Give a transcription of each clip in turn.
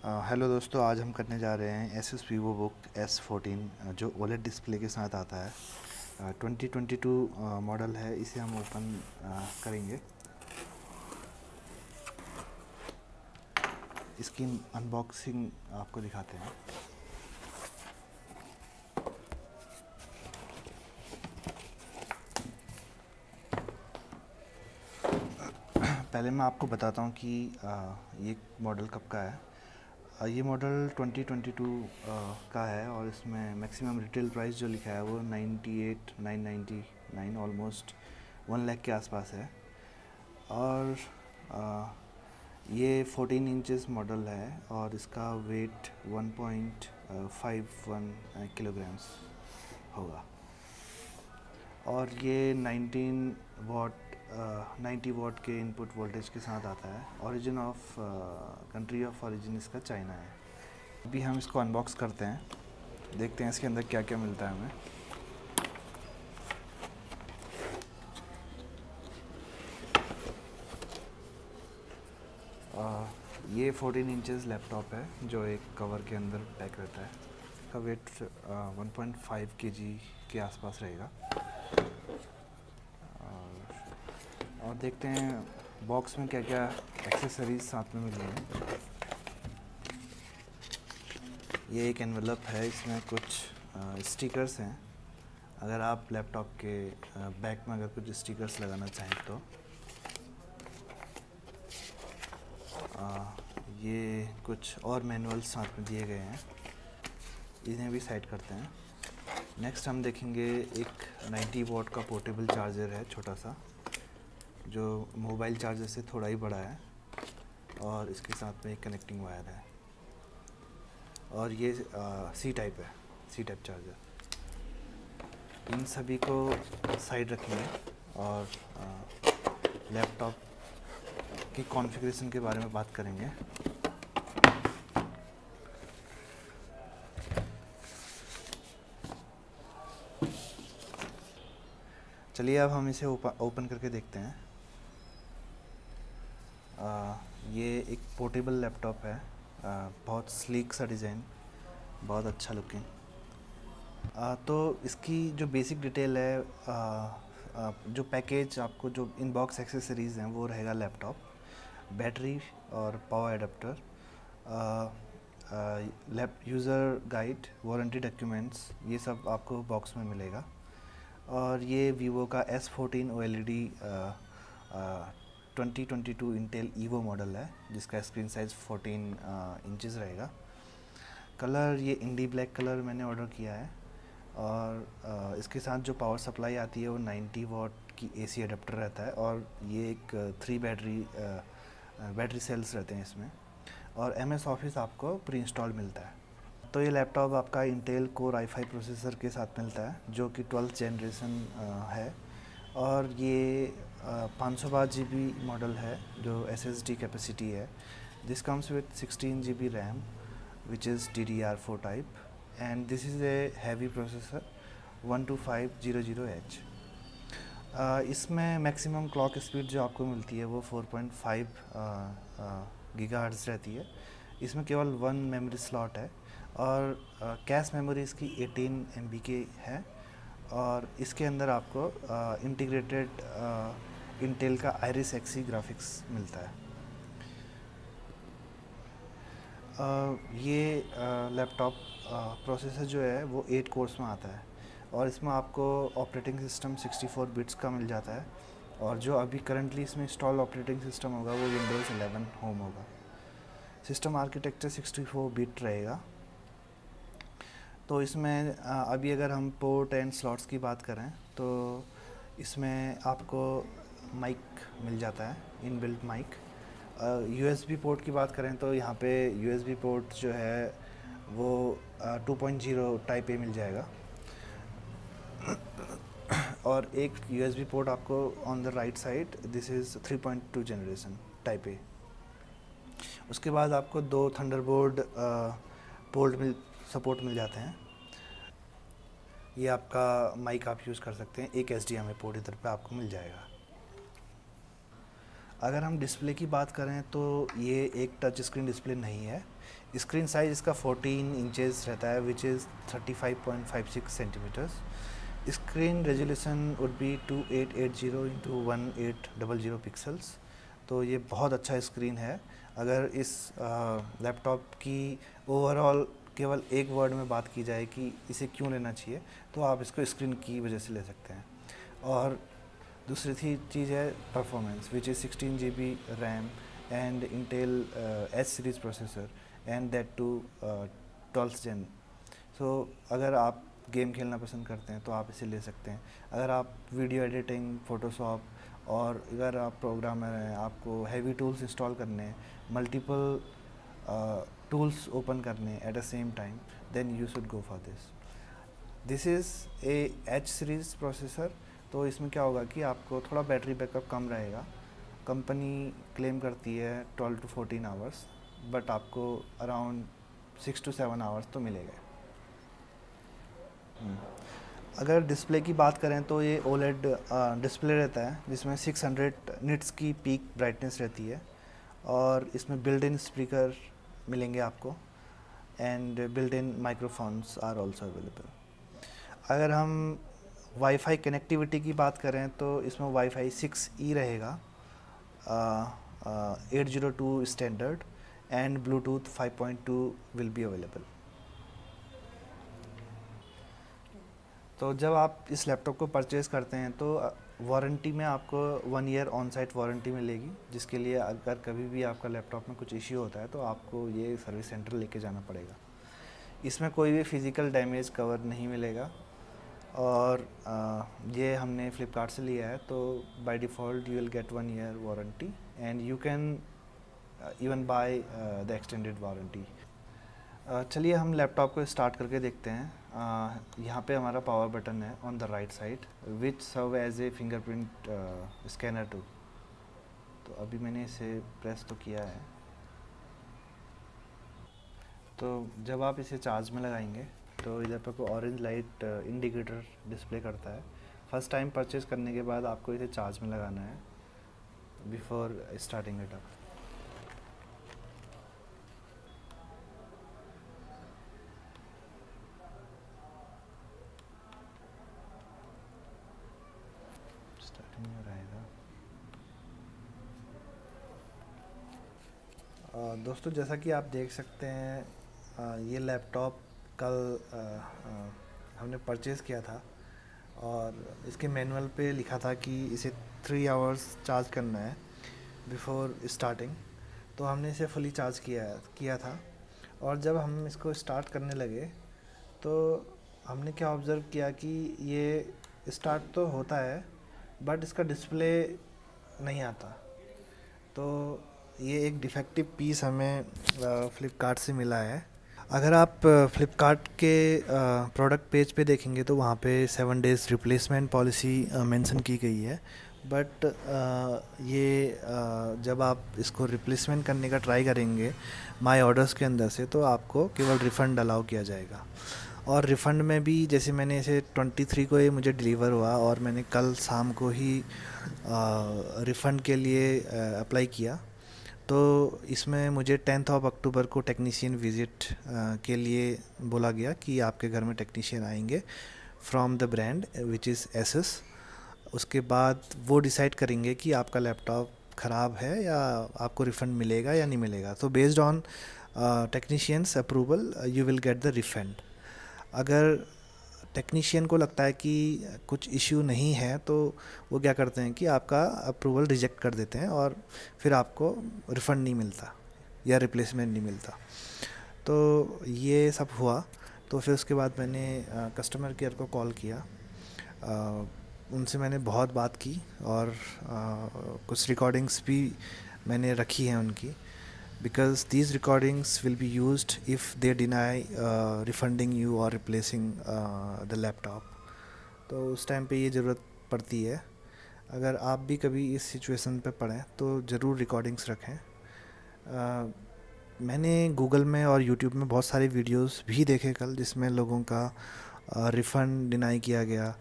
Hello दोस्तों, आज हम करने जा रहे हैं एसएस वीवो बुक S14 जो ओलेड डिस्प्ले के साथ आता है। 2022 मॉडल है। इसे हम ओपन करेंगे। इसकी अनबॉक्सिंग आपको दिखाते हैं। पहले मैं आपको बताता हूँ कि ये मॉडल कब का है। ये मॉडल 2022 का है और इसमें मैक्सिमम रिटेल प्राइस जो लिखा है वो 98,999 ऑलमोस्ट 1 लाख के आसपास है। और ये 14 इंचेस मॉडल है और इसका वेट 1.51 किलोग्राम्स होगा। और ये 90 वाट के इनपुट वोल्टेज के साथ आता है। कंट्री ऑफ ओरिजिन इसका चाइना है। अभी हम इसको अनबॉक्स करते हैं, देखते हैं इसके अंदर क्या क्या मिलता है हमें। ये 14 इंचेस लैपटॉप है जो एक कवर के अंदर पैक रहता है। इसका वेट 1.5 kg के आसपास रहेगा। और देखते हैं बॉक्स में क्या क्या एक्सेसरीज साथ में मिल रही हैं। ये एक एनवेलप है, इसमें कुछ स्टिकर्स हैं। अगर आप लैपटॉप के बैक में अगर कुछ स्टिकर्स लगाना चाहें तो ये कुछ और मैनुअल्स साथ में दिए गए हैं, इन्हें भी साइड करते हैं। नेक्स्ट हम देखेंगे एक 90 वाट का पोर्टेबल चार्जर है, छोटा सा, जो मोबाइल चार्जर से थोड़ा ही बड़ा है और इसके साथ में एक कनेक्टिंग वायर है। और ये सी टाइप है, सी टाइप चार्जर। इन सभी को साइड रखेंगे और लैपटॉप की कॉन्फ़िगरेशन के बारे में बात करेंगे। चलिए अब हम इसे ओपन करके देखते हैं। ये एक पोर्टेबल लैपटॉप है, बहुत स्लीक सा डिज़ाइन, बहुत अच्छा लुकिंग। तो इसकी जो बेसिक डिटेल है, जो पैकेज आपको जो इनबॉक्स एक्सेसरीज़ हैं वो रहेगा लैपटॉप, बैटरी और power adapter, user guide, warranty documents, ये सब आपको बॉक्स में मिलेगा। और ये वीवो का S14 OLED 2022 Intel evo model है, जिसका स्क्रीन साइज़ 14 इंचेस रहेगा। कलर ये इंडी ब्लैक कलर मैंने ऑर्डर किया है। और इसके साथ जो पावर सप्लाई आती है वो 90 वाट की AC अडेप्टर रहता है। और ये एक 3 बैटरी सेल्स रहते हैं इसमें। और MS ऑफिस आपको प्री इंस्टॉल मिलता है। तो ये लैपटॉप आपका इंटेल कोर i5 प्रोसेसर के साथ मिलता है, जो कि 12th जनरेशन है। और ये 512 GB मॉडल है, जो SSD कैपेसिटी है। This comes with 16 GB RAM which is DDR4 type, and this is a heavy processor 12500H। इसमें मैक्सिमम क्लॉक स्पीड जो आपको मिलती है वो 4.5 गीगाहर्ट्ज़ रहती है। इसमें केवल 1 मेमोरी स्लॉट है और कैश मेमोरी इसकी 18 MB की है। और इसके अंदर आपको इंटीग्रेटेड इंटेल का आइरिस Xe ग्राफिक्स मिलता है। ये लैपटॉप प्रोसेसर जो है वो 8 कोर्स में आता है और इसमें आपको ऑपरेटिंग सिस्टम 64 बिट्स का मिल जाता है। और जो अभी करंटली इसमें इंस्टॉल ऑपरेटिंग सिस्टम होगा वो विंडोज़ 11 होम होगा। सिस्टम आर्किटेक्चर 64 बिट रहेगा। तो इसमें अभी अगर हम पोर्ट एंड स्लॉट्स की बात करें तो इसमें आपको माइक मिल जाता है, इनबिल्ट माइक। USB पोर्ट की बात करें तो यहाँ पे USB पोर्ट जो है वो 2.0 टाइप A मिल जाएगा। और एक USB पोर्ट आपको on the right side, this is 3.2 generation type A। उसके बाद आपको 2 थंडरबोल्ट पोर्ट सपोर्ट मिल जाते हैं। ये आपका माइक आप यूज़ कर सकते हैं। एक HDMI पोर्ट इधर पे आपको मिल जाएगा। अगर हम डिस्प्ले की बात करें तो ये एक टच स्क्रीन डिस्प्ले नहीं है। स्क्रीन साइज़ इसका 14 इंचेस रहता है, which is 35.56 centimetres. Screen resolution would be 2880 into 1800 pixels. तो ये बहुत अच्छा स्क्रीन है। अगर इस लैपटॉप की ओवरऑल केवल एक वर्ड में बात की जाए कि इसे क्यों लेना चाहिए, तो आप इसको स्क्रीन की वजह से ले सकते हैं। और दूसरी चीज़ है performance, which is 16 GB RAM and Intel H series processor and that to 12th Gen। So अगर आप गेम खेलना पसंद करते हैं तो आप इसे ले सकते हैं। अगर आप वीडियो एडिटिंग, फ़ोटोशॉप, और अगर आप प्रोग्रामर हैं, आपको हैवी टूल्स इंस्टॉल करने हैं, मल्टीपल टूल्स ओपन करने at the same time, then you should go for this is a H series processor. तो इसमें क्या होगा कि आपको थोड़ा बैटरी बैकअप कम रहेगा। कंपनी क्लेम करती है 12 to 14 आवर्स, बट आपको अराउंड 6 to 7 आवर्स तो मिलेगा। अगर डिस्प्ले की बात करें तो ये ओलेड डिस्प्ले रहता है, जिसमें 600 निट्स की पीक ब्राइटनेस रहती है, और इसमें बिल्ट इन स्पीकर मिलेंगे आपको, and built in microphones are also available. अगर हम वाईफाई कनेक्टिविटी की बात करें तो इसमें वाईफाई 6E रहेगा, 802 standard, and Bluetooth 5.2 will be available. तो जब आप इस लैपटॉप को परचेज़ करते हैं तो वारंटी में आपको 1 ईयर ऑन साइट वारंटी मिलेगी, जिसके लिए अगर कभी भी आपका लैपटॉप में कुछ इश्यू होता है तो आपको ये सर्विस सेंटर लेके जाना पड़ेगा। इसमें कोई भी फिज़िकल डैमेज कवर नहीं मिलेगा, और ये हमने फ्लिपकार्ट से लिया है, तो by default you will get 1 year warranty, and you can even by the extended warranty. चलिए हम लैपटॉप को स्टार्ट करके देखते हैं। यहाँ पे हमारा पावर बटन है on the right side, which serve as a fingerprint scanner too. तो अभी मैंने इसे प्रेस तो किया है। तो जब आप इसे चार्ज में लगाएंगे तो इधर पर कोई ऑरेंज लाइट इंडिकेटर डिस्प्ले करता है। फर्स्ट टाइम परचेज़ करने के बाद आपको इसे चार्ज में लगाना है before starting it up. Starting में रहेगा। दोस्तों, जैसा कि आप देख सकते हैं, ये लैपटॉप कल हमने परचेज़ किया था, और इसके मैनुअल पे लिखा था कि इसे 3 आवर्स चार्ज करना है बिफोर स्टार्टिंग। तो हमने इसे फुली चार्ज किया था, और जब हम इसको स्टार्ट करने लगे तो हमने क्या ऑब्ज़र्व किया कि ये स्टार्ट तो होता है, बट इसका डिस्प्ले नहीं आता। तो ये एक डिफेक्टिव पीस हमें फ़्लिपकार्ट से मिला है। अगर आप फ़्लिपकार्ट के प्रोडक्ट पेज पे देखेंगे तो वहाँ पे 7 डेज़ रिप्लेसमेंट पॉलिसी मेंशन की गई है, बट ये जब आप इसको रिप्लेसमेंट करने का ट्राई करेंगे माय ऑर्डर्स के अंदर से, तो आपको केवल रिफ़ंड अलाउ किया जाएगा। और रिफ़ंड में भी, जैसे मैंने इसे 23 को ये मुझे डिलीवर हुआ, और मैंने कल शाम को ही रिफ़ंड के लिए अप्लाई किया, तो इसमें मुझे 10 अक्टूबर को टेक्नीशियन विज़िट के लिए बोला गया कि आपके घर में टेक्नीशियन आएंगे from the brand which is Asus. उसके बाद वो डिसाइड करेंगे कि आपका लैपटॉप ख़राब है या आपको रिफ़ंड मिलेगा या नहीं मिलेगा। तो based on technicians approval you will get the refund. अगर टेक्नीशियन को लगता है कि कुछ इश्यू नहीं है तो वो क्या करते हैं कि आपका अप्रूवल रिजेक्ट कर देते हैं, और फिर आपको रिफ़ंड नहीं मिलता या रिप्लेसमेंट नहीं मिलता। तो ये सब हुआ। तो फिर उसके बाद मैंने कस्टमर केयर को कॉल किया, उनसे मैंने बहुत बात की, और कुछ रिकॉर्डिंग्स भी मैंने रखी हैं उनकी, because these recordings will be used if they deny refunding you or replacing the laptop। तो उस टाइम पे ये ज़रूरत पड़ती है। अगर आप भी कभी इस सिचुएशन पे पड़ें तो ज़रूर रिकॉर्डिंग्स रखें। मैंने गूगल में और यूट्यूब में बहुत सारे वीडियोस भी देखे कल, जिसमें लोगों का रिफ़ंड डिनाई किया गया,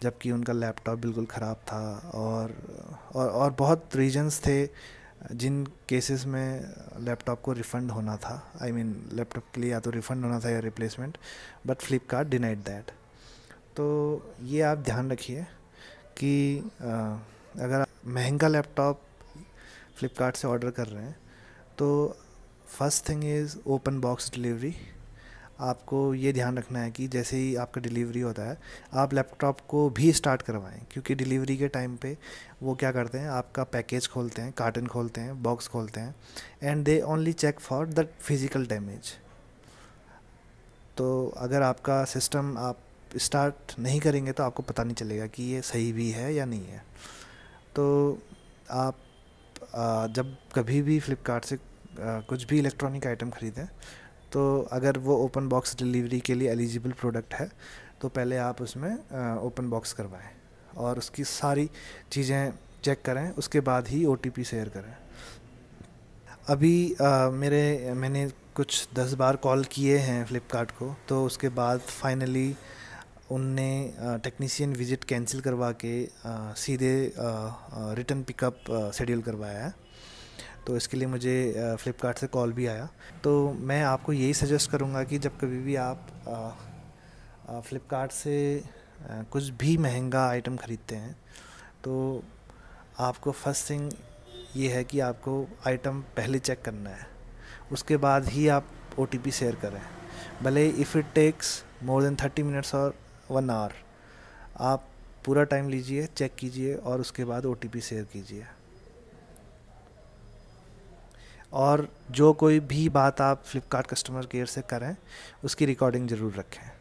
जबकि उनका लैपटॉप बिल्कुल ख़राब था। और बहुत रीजंस थे जिन केसेस में लैपटॉप को रिफ़ंड होना था। आई मीन लैपटॉप के लिए या तो रिफ़ंड होना था या replacement, but Flipkart denied that. तो ये आप ध्यान रखिए कि अगर आप महंगा लैपटॉप फ्लिपकार्ट से ऑर्डर कर रहे हैं तो first thing is open box delivery. आपको ये ध्यान रखना है कि जैसे ही आपका डिलीवरी होता है आप लैपटॉप को भी स्टार्ट करवाएं, क्योंकि डिलीवरी के टाइम पे वो क्या करते हैं, आपका पैकेज खोलते हैं, कार्टन खोलते हैं, बॉक्स खोलते हैं, and they only check for the physical damage. तो अगर आपका सिस्टम आप स्टार्ट नहीं करेंगे तो आपको पता नहीं चलेगा कि ये सही भी है या नहीं है। तो आप जब कभी भी फ्लिपकार्ट से कुछ भी इलेक्ट्रॉनिक आइटम ख़रीदें तो अगर वो ओपन बॉक्स डिलीवरी के लिए एलिजिबल प्रोडक्ट है तो पहले आप उसमें ओपन बॉक्स करवाएं और उसकी सारी चीज़ें चेक करें, उसके बाद ही OTP शेयर करें। अभी मैंने कुछ 10 बार कॉल किए हैं फ्लिपकार्ट को, तो उसके बाद फाइनली उनने टेक्नीशियन विज़िट कैंसिल करवा के सीधे रिटर्न पिकअप शेड्यूल करवाया है। तो इसके लिए मुझे फ्लिपकार्ट से कॉल भी आया। तो मैं आपको यही सजेस्ट करूँगा कि जब कभी भी आप फ्लिपकार्ट से कुछ भी महंगा आइटम ख़रीदते हैं तो आपको फर्स्ट थिंग ये है कि आपको आइटम पहले चेक करना है, उसके बाद ही आप OTP शेयर करें। भले if it takes more than 30 minutes और 1 आवर, आप पूरा टाइम लीजिए, चेक कीजिए और उसके बाद OTP शेयर कीजिए। और जो कोई भी बात आप फ्लिपकार्ट कस्टमर केयर से करें उसकी रिकॉर्डिंग ज़रूर रखें।